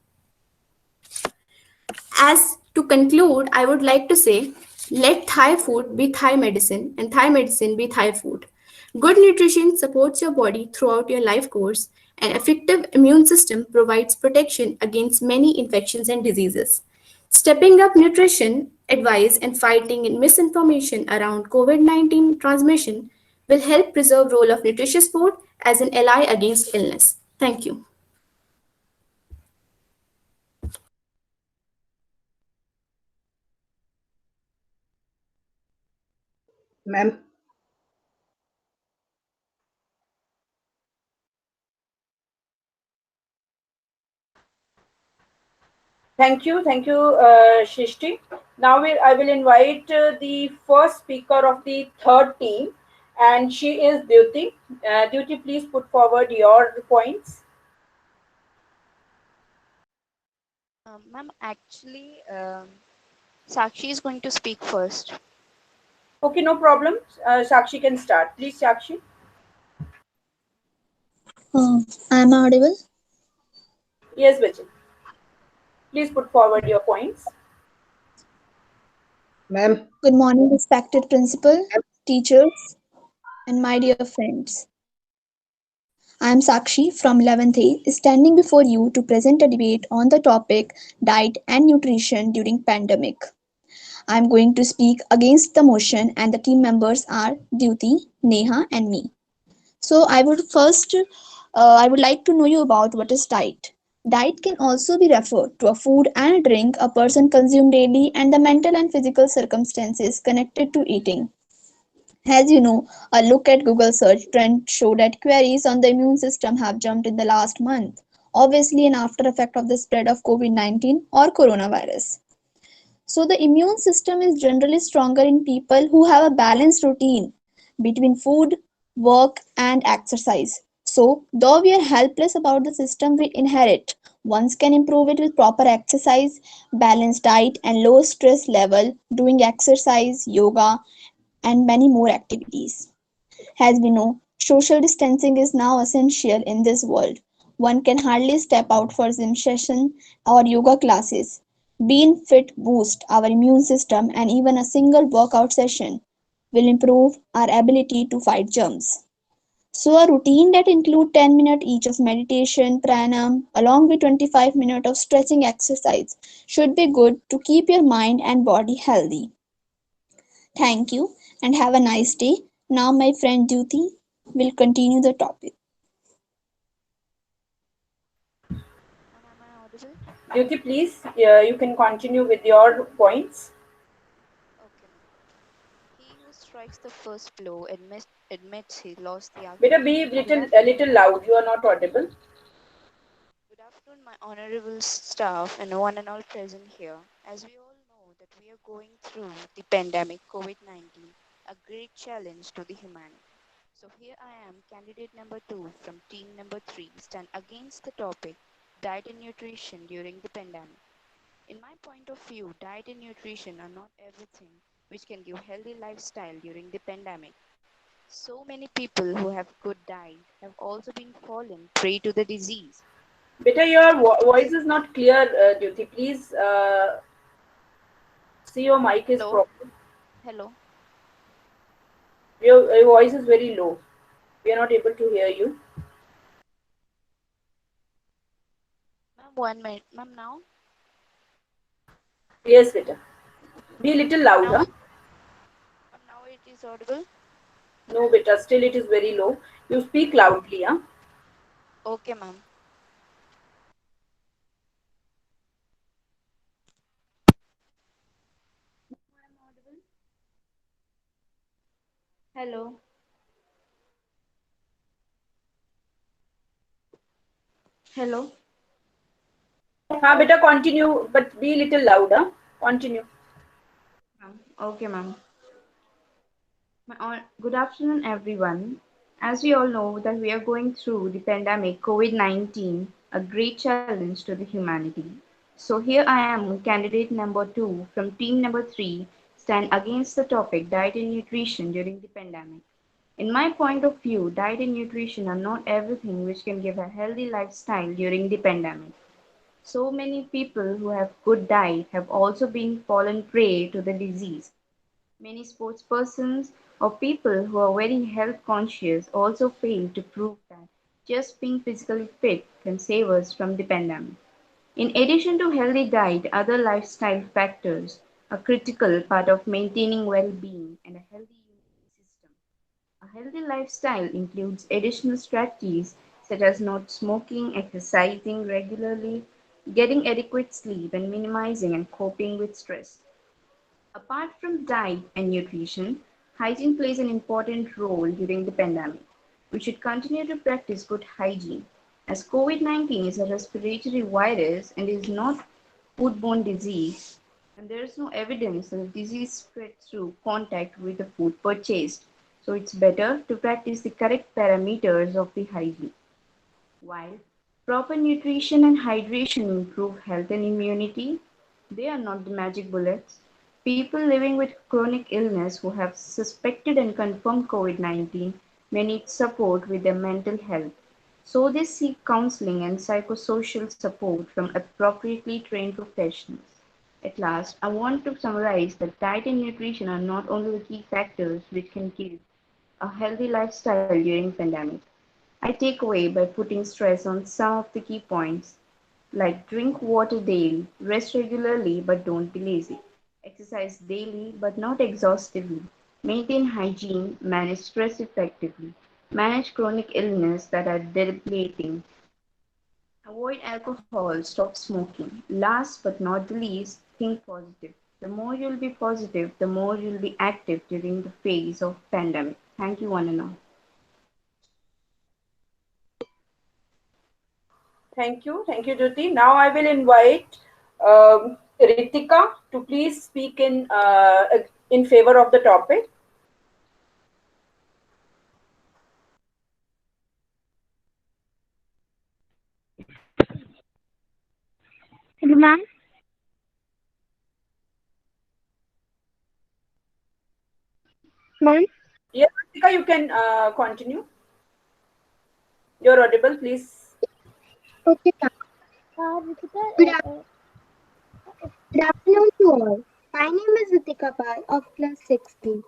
As to conclude, I would like to say, let Thai food be Thai medicine and Thai medicine be Thai food. Good nutrition supports your body throughout your life course. An effective immune system provides protection against many infections and diseases. Stepping up nutrition advice and fighting in misinformation around COVID-19 transmission will help preserve role of nutritious food as an ally against illness. Thank you. Ma'am, Thank you, Shrishti. Now I will invite the first speaker of the third team, and she is Duty. Duty, please put forward your points. Ma'am, actually, Sakshi is going to speak first. Okay, no problem. Sakshi can start. Please, Sakshi. I am audible. Yes, Bachan. Please put forward your points. ma'am, Good morning, respected principal, teachers, and my dear friends. I am Sakshi from 11th A, standing before you to present a debate on the topic diet and nutrition during pandemic. I am going to speak against the motion and the team members are Duty, Neha and me. So I would like to know you about what is diet. Diet can also be referred to a food and a drink a person consumes daily and the mental and physical circumstances connected to eating. As you know, a look at Google search trend show that queries on the immune system have jumped in the last month, obviously an after effect of the spread of COVID-19 or coronavirus. So the immune system is generally stronger in people who have a balanced routine between food, work and exercise. So though we are helpless about the system we inherit, one can improve it with proper exercise, balanced diet and low stress level, doing exercise, yoga and many more activities. As we know, social distancing is now essential in this world. One can hardly step out for gym session or yoga classes. Being fit boosts our immune system and even a single workout session will improve our ability to fight germs. So a routine that includes 10 minutes each of meditation, pranayam along with 25 minutes of stretching exercise should be good to keep your mind and body healthy. Thank you and have a nice day. Now my friend Duty will continue the topic. Am I audible? Jyoti, please, you can continue with your points. Okay, ma'am. He who strikes the first blow admits he lost the Better argument. be Good a afternoon. little loud. You are not audible. Good afternoon, my honorable staff and one and all present here. As we all know that we are going through the pandemic COVID-19, a great challenge to the humanity. So here I am, candidate number 2 from team number 3, stand against the topic diet and nutrition during the pandemic. In my point of view, diet and nutrition are not everything which can give healthy lifestyle during the pandemic. So many people who have good diet have also been fallen prey to the disease. Better your voice is not clear, Jyoti. Please see your mic is Hello, problem. hello. Your voice is very low. We are not able to hear you. Ma'am, 1 minute. Ma'am, now? Yes, better. Be a little Now, louder. ma'am, now it is audible? No, better. Still, it is very low. You speak loudly, huh? Okay, ma'am. Hello. Hello. Better continue, but be a little louder. Continue. Ma'am. Okay, ma'am. Good afternoon, everyone. As we all know that we are going through the pandemic COVID-19, a great challenge to the humanity. So here I am, candidate number 2 from team number 3, stand against the topic diet and nutrition during the pandemic. In my point of view, diet and nutrition are not everything which can give a healthy lifestyle during the pandemic. So many people who have good diet have also been fallen prey to the disease. Many sports persons or people who are very health conscious also fail to prove that just being physically fit can save us from the pandemic. In addition to healthy diet, other lifestyle factors are critical part of maintaining well-being and a healthy immune system. A healthy lifestyle includes additional strategies such as not smoking, exercising regularly, getting adequate sleep, and minimizing and coping with stress. Apart from diet and nutrition, hygiene plays an important role during the pandemic. We should continue to practice good hygiene, as COVID-19 is a respiratory virus and is not foodborne disease, and there is no evidence that the disease spread through contact with the food purchased. So it's better to practice the correct parameters of the hygiene. While proper nutrition and hydration improve health and immunity, they are not the magic bullets. People living with chronic illness who have suspected and confirmed COVID-19 may need support with their mental health. So they seek counseling and psychosocial support from appropriately trained professionals. At last, I want to summarize that diet and nutrition are not only the key factors which can give a healthy lifestyle during pandemic. I take away by putting stress on some of the key points like drink water daily, rest regularly but don't be lazy, exercise daily but not exhaustively, maintain hygiene, manage stress effectively, manage chronic illness that are debilitating, Avoid alcohol, stop smoking. Last but not the least, think positive. The more you'll be positive, the more you'll be active during the phase of pandemic. Thank you, one and all. Thank you, Jyoti. Now I will invite Ritika to please speak in favor of the topic. Hello, ma'am. Ma'am. Yes, Ritika, you can continue. You're audible, please. Okay, ma'am. Good, good afternoon to all. My name is Ritika Pal of class 16.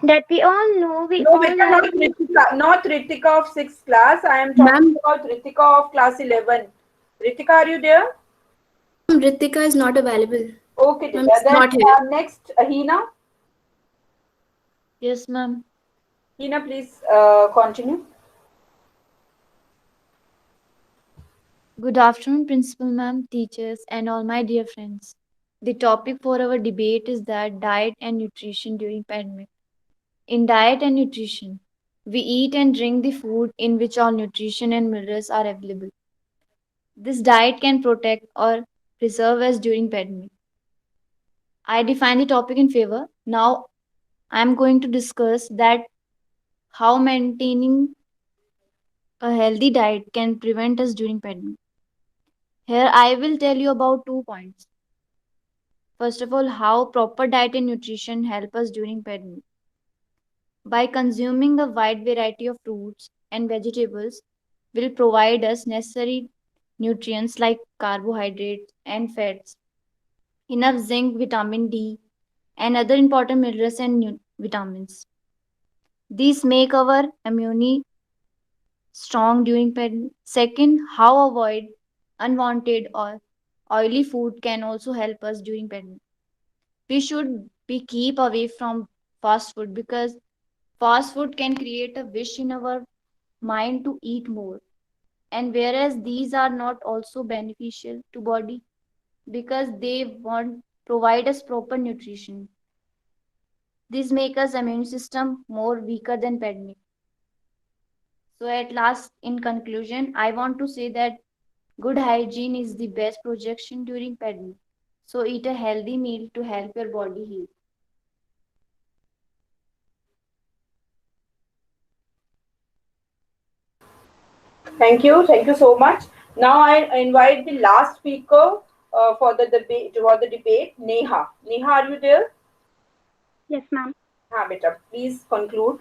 That we all know, we No, all beta, have. not Ritika of 6th class. I am talking about Ritika of class 11. Ritika, are you there? Ritika is not available. Okay, Ma'am, Ritika. it's Then not here. next, Hina. Yes, ma'am. Hina, please continue. Good afternoon, Principal Ma'am, teachers, and all my dear friends. The topic for our debate is that diet and nutrition during pandemic. In diet and nutrition, we eat and drink the food in which all nutrition and minerals are available. This diet can protect or preserve us during pandemic. I define the topic in favor. Now I am going to discuss that how maintaining a healthy diet can prevent us during pandemic. Here I will tell you about 2 points. First of all, how proper diet and nutrition help us during pandemic. By consuming a wide variety of fruits and vegetables will provide us necessary nutrients like carbohydrates and fats, enough zinc, vitamin D, and other important minerals and vitamins. These make our immunity strong during pandemic. Second, how avoid unwanted or oily food can also help us during pandemic. We should be keep away from fast food because fast food can create a wish in our mind to eat more, and whereas these are not also beneficial to body because they won't provide us proper nutrition. This make us immune system more weaker than pandemic. So at last, in conclusion, I want to say that good hygiene is the best protection during pandemic. So eat a healthy meal to help your body heal. Thank you so much. Now I invite the last speaker for the debate, Neha. Neha, are you there? Yes, ma'am. हाँ बेटा, please conclude.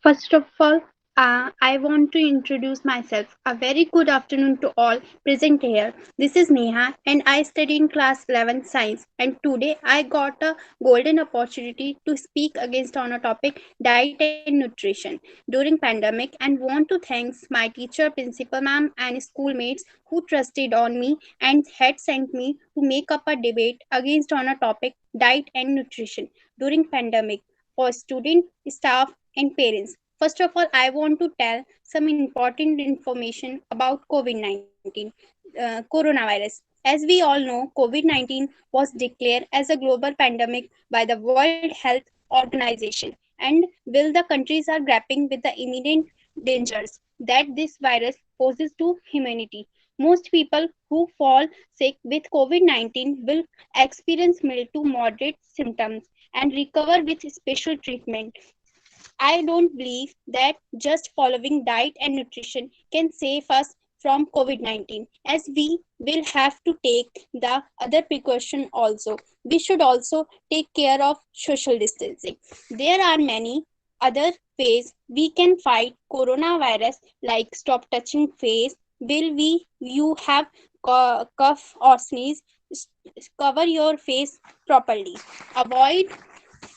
First of all, I want to introduce myself. A very good afternoon to all present here. This is Neha and I study in class 11 science, and today I got a golden opportunity to speak against on a topic diet and nutrition during pandemic, and want to thanks my teacher, principal ma'am and schoolmates who trusted on me and had sent me to make up a debate against on a topic diet and nutrition during pandemic for student, staff and parents. First of all, I want to tell some important information about COVID 19, coronavirus. As we all know, COVID 19 was declared as a global pandemic by the World Health Organization, and while the countries are grappling with the imminent dangers that this virus poses to humanity, most people who fall sick with COVID 19 will experience mild to moderate symptoms and recover with special treatment. I don't believe that just following diet and nutrition can save us from COVID 19, as we will have to take the other precaution also. We should also take care of social distancing. There are many other ways we can fight coronavirus, like stop touching face. Will we you have cough or sneeze? Cover your face properly. Avoid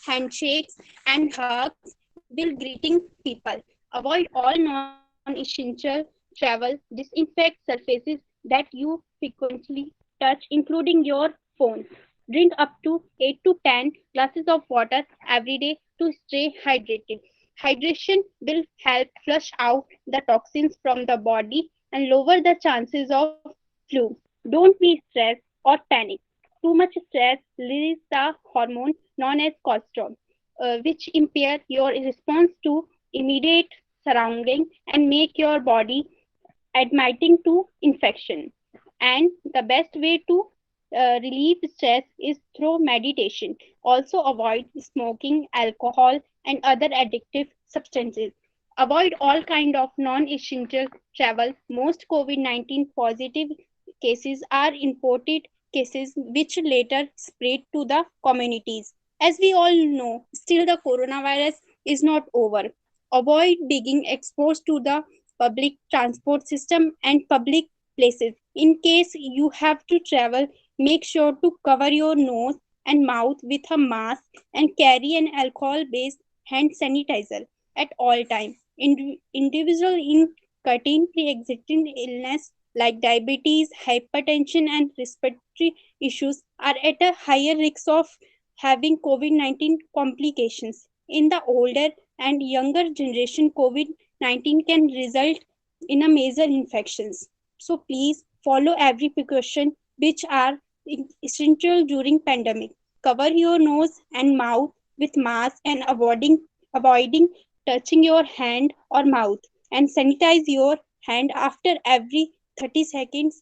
handshakes and hugs while greeting people. Avoid all non essential travel. Disinfect surfaces that you frequently touch, including your phone. Drink up to 8 to 10 glasses of water every day to stay hydrated. Hydration will help flush out the toxins from the body and lower the chances of flu. Don't be stressed or panic. Too much stress releases the hormone known as cortisol, which impair your response to immediate surrounding and make your body admitting to infection. And the best way to relieve stress is through meditation. Also, avoid smoking, alcohol, and other addictive substances. Avoid all kind of non-essential travel. Most COVID-19 positive cases are imported cases which later spread to the communities. As we all know, still the coronavirus is not over. Avoid being exposed to the public transport system and public places. In case you have to travel, make sure to cover your nose and mouth with a mask and carry an alcohol based hand sanitizer at all times. Individuals in cutting pre-existing illness like diabetes, hypertension, and respiratory issues are at a higher risk of having COVID 19 complications. In the older and younger generation, COVID 19 can result in a major infections. So please follow every precaution which are essential during pandemic. Cover your nose and mouth with mask and avoiding touching your hand or mouth, and sanitize your hand after every 30 seconds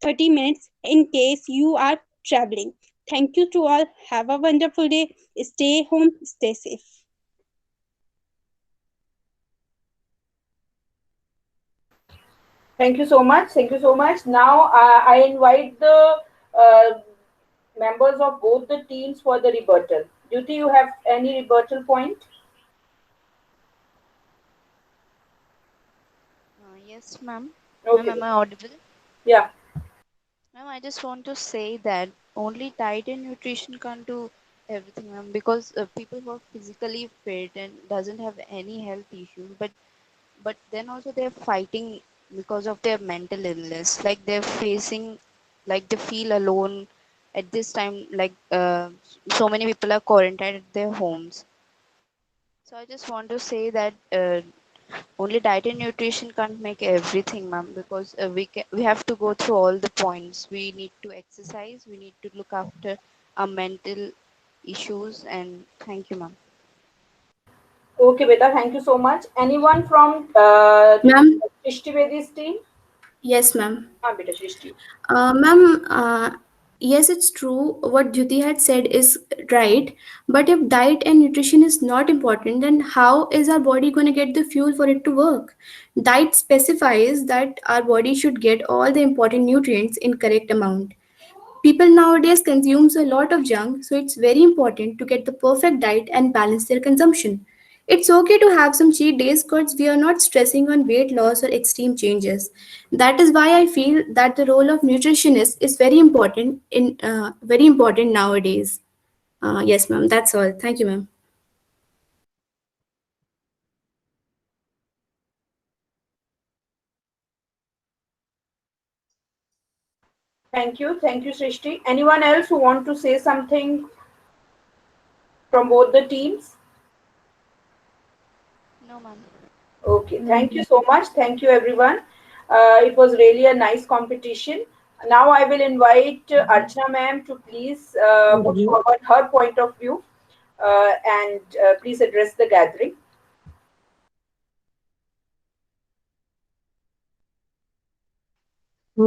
30 minutes in case you are traveling. Thank you to all. Have a wonderful day. Stay home, stay safe. Thank you so much. Thank you so much. Now I invite the members of both the teams for the rebuttal. Duty, you have any rebuttal point? Yes, ma'am. Okay. Ma'am, am I audible? Yeah. Ma'am, I just want to say that only diet and nutrition can't do everything, ma'am, because people who are physically fit and doesn't have any health issues, but then also they're fighting because of their mental illness. Like they're facing, like they feel alone at this time. Like so many people are quarantined at their homes. So I just want to say that only diet and nutrition can't make everything, ma'am, because we have to go through all the points. We need to exercise. We need to look after our mental issues. And thank you, ma'am. Okay, Beta, thank you so much. Anyone from Ma'am? Shrishti Vedi's team? Yes, ma'am. Beta Shrishti. Ma'am, yes, it's true. What Jyoti had said is right. But if diet and nutrition is not important, then how is our body going to get the fuel for it to work? Diet specifies that our body should get all the important nutrients in correct amount. People nowadays consumes a lot of junk, so it's very important to get the perfect diet and balance their consumption. It's okay to have some cheat days because we are not stressing on weight loss or extreme changes. That is why I feel that the role of nutritionist is very important nowadays. Yes, ma'am. That's all. Thank you, ma'am. Thank you. Thank you, Srishti. Anyone else who want to say something from both the teams? No, ma'am. Okay. Thank you so much. Thank you, everyone. It was really a nice competition. Now I will invite Archana ma'am to please put forward her point of view and please address the gathering.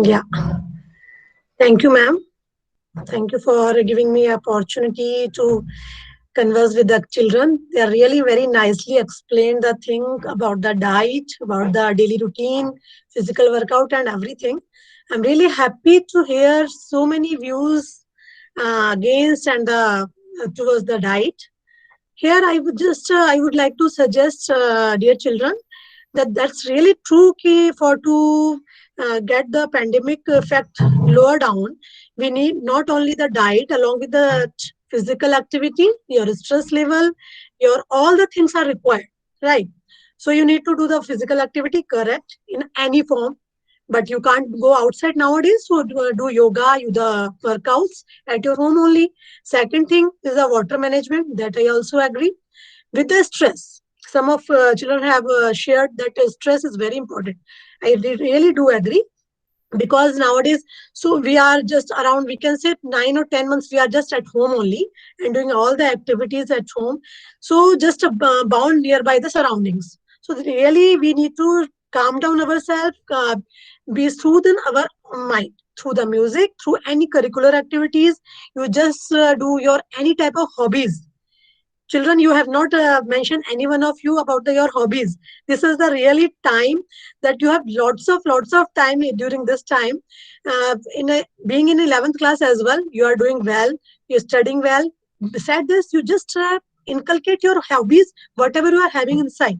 Yeah. Thank you, ma'am. Thank you for giving me opportunity to converse with the children. They are really very nicely explained the thing about the diet, about the daily routine, physical workout and everything. I'm really happy to hear so many views against and towards the diet. Here I would like to suggest, dear children, that's really true key for to get the pandemic effect lower down. We need not only the diet along with the physical activity, your stress level, your all the things are required, right? So you need to do the physical activity correct in any form, but you can't go outside nowadays, so do yoga, you the workouts at your home only. Second thing is the water management, that I also agree. With the stress, some of children have shared that stress is very important. I really do agree, because nowadays, so we are just around, we can say 9 or 10 months we are just at home only and doing all the activities at home, so just bound nearby the surroundings. So really we need to calm down ourselves, be soothed in our mind through the music, through any curricular activities. You just do your any type of hobbies. Children, you have not mentioned any one of you about your hobbies. This is the really time that you have lots of time during this time. Being in 11th class as well, you are doing well, you're studying well. Beside this, you just inculcate your hobbies, whatever you are having inside,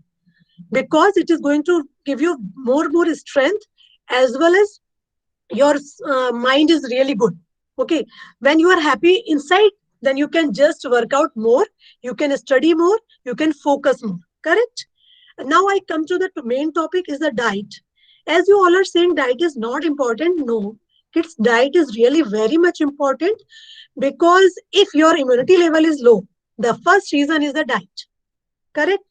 because it is going to give you more strength, as well as your mind is really good. Okay, when you are happy inside, then you can just work out more, you can study more, you can focus more. Correct? Now I come to the main topic, is the diet. As you all are saying diet is not important, no, kids diet is really very much important, because if your immunity level is low, the first reason is the diet. Correct?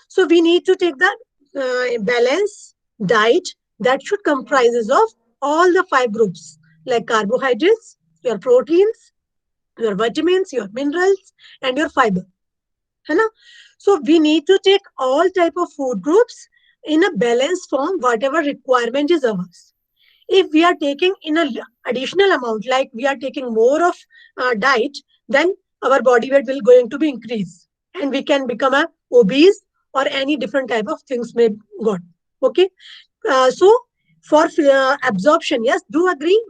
So we need to take the balance diet that should comprises of all the 5 groups, like carbohydrates, your proteins, your vitamins, your minerals, and your fiber. है ना? So we need to take all type of food groups in a balanced form, whatever requirement is ours. If we are taking in an additional amount, like we are taking more of diet, then our body weight will going to be increased, and we can become a obese or any different type of things may got. Okay, so for absorption, yes, do agree,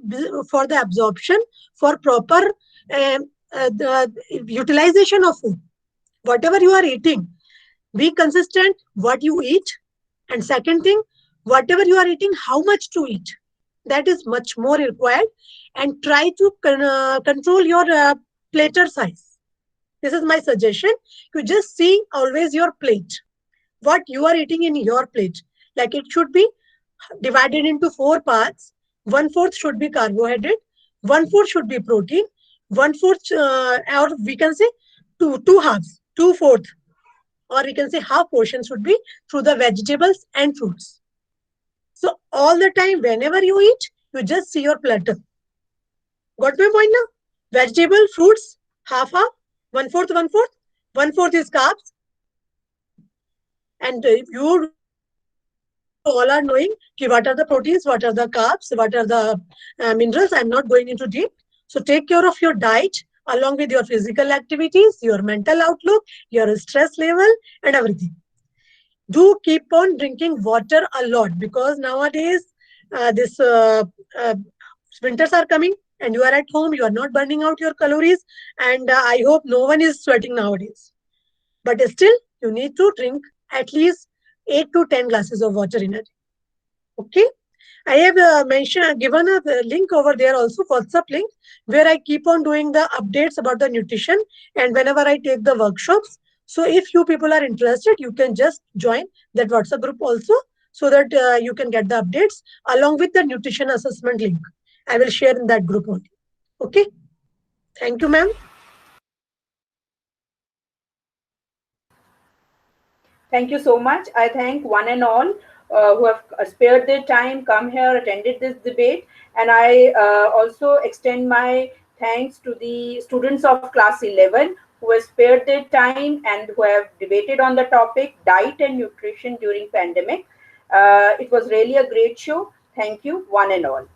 for the absorption, for proper the utilization of food, whatever you are eating, be consistent what you eat. And second thing, whatever you are eating, how much to eat, that is much more required. And try to control your platter size. This is my suggestion. You just see always your plate, what you are eating in your plate. Like it should be divided into 4 parts. 1/4 should be carbohydrate, 1/4 should be protein, 1/4 or we can say two halves, 2/4, or we can say half portion should be through the vegetables and fruits. So all the time, whenever you eat, you just see your platter. Got my point now? Vegetable, fruits, half, 1/4, 1/4. 1/4 is carbs, and you all are knowing what are the proteins, what are the carbs, what are the minerals. I'm not going into deep. So take care of your diet along with your physical activities, your mental outlook, your stress level, and everything. Do keep on drinking water a lot, because nowadays this winters are coming and you are at home, you are not burning out your calories, and I hope no one is sweating nowadays. But still, you need to drink at least 8 to 10 glasses of water in a day. Okay? I have given a link over there also, WhatsApp link, where I keep on doing the updates about the nutrition and whenever I take the workshops. So if you people are interested, you can just join that WhatsApp group also, so that you can get the updates along with the nutrition assessment link. I will share in that group only. Okay? Thank you, ma'am. Thank you so much. I thank one and all who have spared their time, come here, attended this debate. And I also extend my thanks to the students of class 11 who have spared their time and who have debated on the topic diet and nutrition during pandemic. It was really a great show. Thank you, one and all.